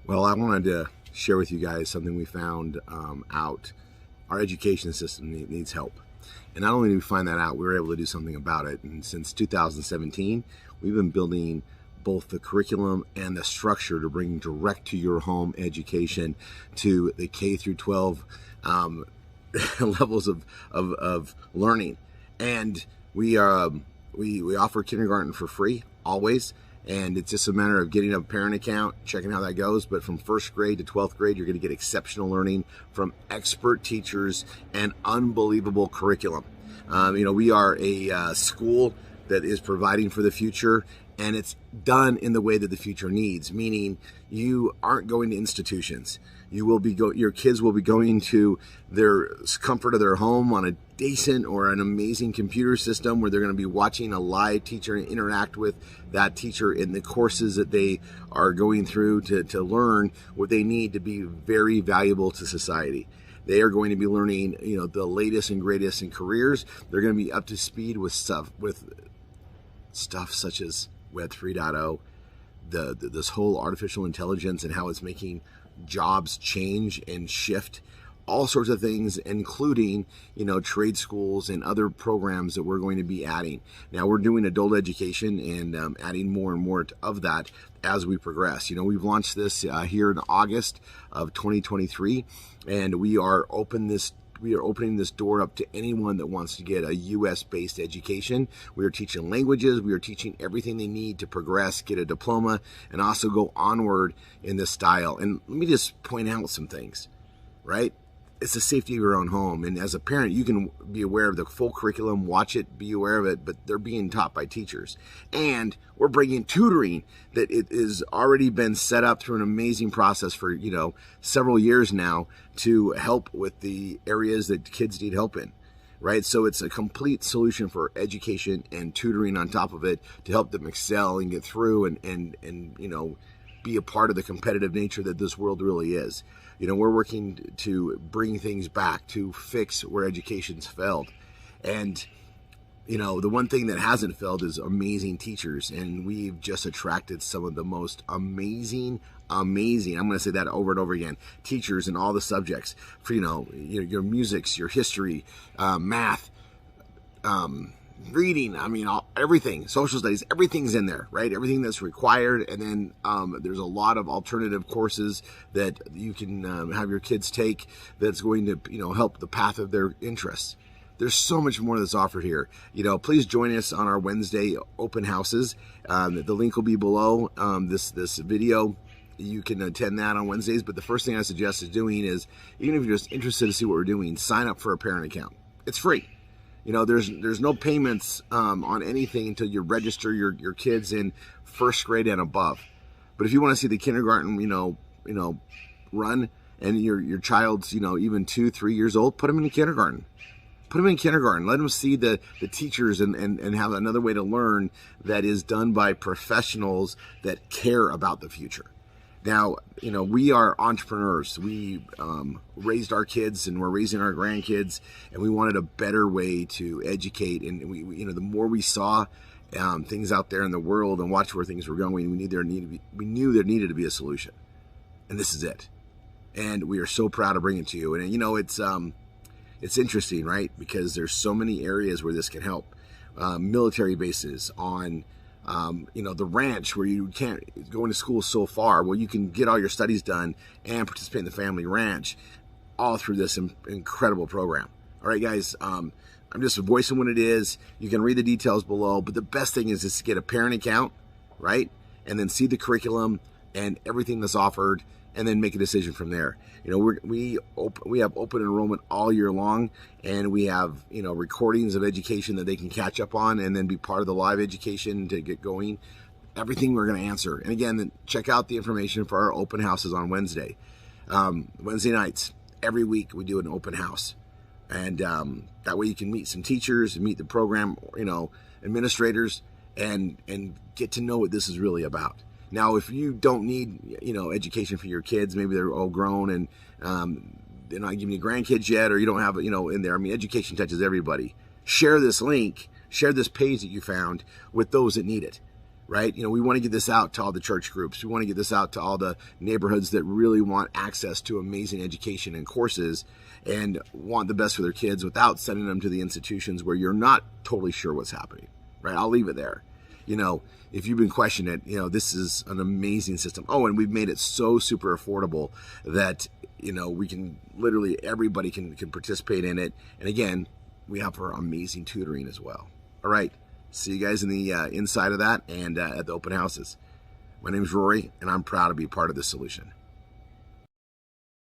Well, I wanted to share with you guys something we found out. Our education system needs help. And not only did we find that out, we were able to do something about it. And since 2017, we've been building both the curriculum and the structure to bring direct to your home education to the K through 12 levels of learning. And we offer kindergarten for free always. And it's just a matter of getting a parent account, checking how that goes. But from first grade to 12th grade, you're going to get exceptional learning from expert teachers and unbelievable curriculum. We are a school that is providing for the future, and it's done in the way that the future needs, meaning you aren't going to institutions. You will be your kids will be going to their comfort of their home on a decent or an amazing computer system where they're going to be watching a live teacher and interact with that teacher in the courses that they are going through to learn what they need to be very valuable to society. They are going to be learning, the latest and greatest in careers. They're going to be up to speed with stuff such as Web 3.0, this whole artificial intelligence and how it's making jobs change and shift, all sorts of things, including, trade schools and other programs that we're going to be adding. Now we're doing adult education and adding more and more of that as we progress. We've launched this here in August of 2023, and we are opening this door up to anyone that wants to get a U.S.-based education. We are teaching languages. We are teaching everything they need to progress, get a diploma, and also go onward in this style. And let me just point out some things, right? It's the safety of your own home. And as a parent, you can be aware of the full curriculum, watch it, be aware of it, but they're being taught by teachers. And we're bringing tutoring that it is already been set up through an amazing process for, several years now to help with the areas that kids need help in, right? So it's a complete solution for education and tutoring on top of it to help them excel and get through and be a part of the competitive nature that this world really is. We're working to bring things back, to fix where education's failed. And, the one thing that hasn't failed is amazing teachers. And we've just attracted some of the most amazing, I'm going to say that over and over again, teachers in all the subjects for, your musics, your history, math, reading, everything, social studies, everything's in there, right? Everything that's required. And then there's a lot of alternative courses that you can have your kids take that's going to, help the path of their interests. There's so much more that's offered here. Please join us on our Wednesday open houses. The link will be below this video. You can attend that on Wednesdays. But the first thing I suggest is doing is, even if you're just interested to see what we're doing, sign up for a parent account. It's free. There's no payments on anything until you register your kids in first grade and above. But if you want to see the kindergarten, run, and your child's, even 2-3 years old, put them in kindergarten. Put them in kindergarten. Let them see the teachers and have another way to learn that is done by professionals that care about the future. Now, we are entrepreneurs. We raised our kids and we're raising our grandkids, and we wanted a better way to educate. And we the more we saw things out there in the world and watched where things were going, we knew there needed to be a solution. And this is it. And we are so proud to bring it to you. And it's interesting, right? Because there's so many areas where this can help. Military bases on the ranch where you can't go into school so far. Well, you can get all your studies done and participate in the family ranch all through this incredible program. All right, guys, I'm just voicing what it is. You can read the details below, but the best thing is just to get a parent account, right? And then see the curriculum and everything that's offered, and then make a decision from there. We have open enrollment all year long, and we have, recordings of education that they can catch up on and then be part of the live education to get going. Everything we're going to answer. And again, check out the information for our open houses on Wednesday. Wednesday nights, every week we do an open house. And that way you can meet some teachers and meet the program, administrators, and get to know what this is really about. Now, if you don't need, education for your kids, maybe they're all grown and they're not giving you grandkids yet, or you don't have, in there. Education touches everybody. Share this link, share this page that you found with those that need it. right? We want to get this out to all the church groups. We want to get this out to all the neighborhoods that really want access to amazing education and courses and want the best for their kids without sending them to the institutions where you're not totally sure what's happening, right? I'll leave it there. If you've been questioning it, this is an amazing system. Oh, and we've made it so super affordable that, we can literally, everybody can participate in it. And again, we offer amazing tutoring as well. All right. See you guys in the inside of that and at the open houses. My name is Rory, and I'm proud to be part of the solution.